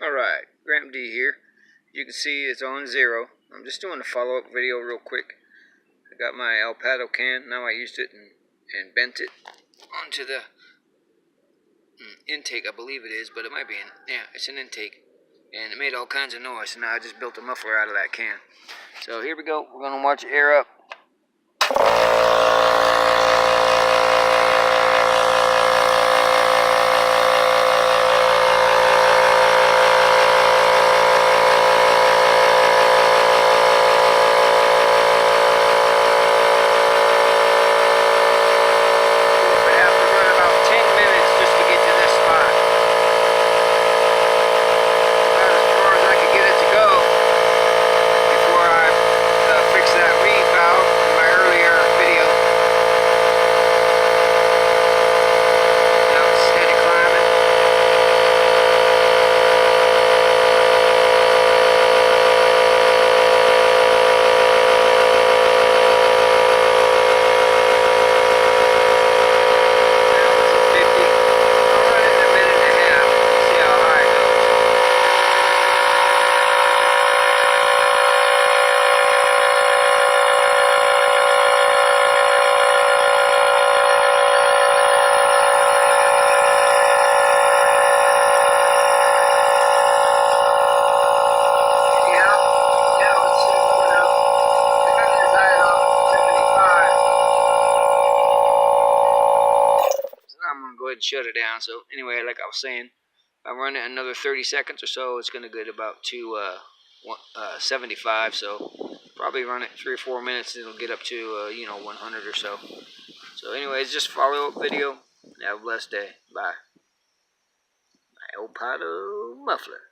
Alright, Graham D here. You can see it's on 0. I'm just doing a follow-up video real quick. I got my El Pato can. Now I used it and bent it onto the intake, I believe it is, but it might be it's an intake. And it made all kinds of noise, so now I just built a muffler out of that can. So here we go. We're going to watch it air up. Go ahead and shut it down. So anyway, like I was saying, I run it another 30 seconds or so, it's gonna get about to 75. So probably run it 3 or 4 minutes, and it'll get up to 100 or so. So anyways, just follow up video. Have a blessed day. Bye. My El Pato muffler.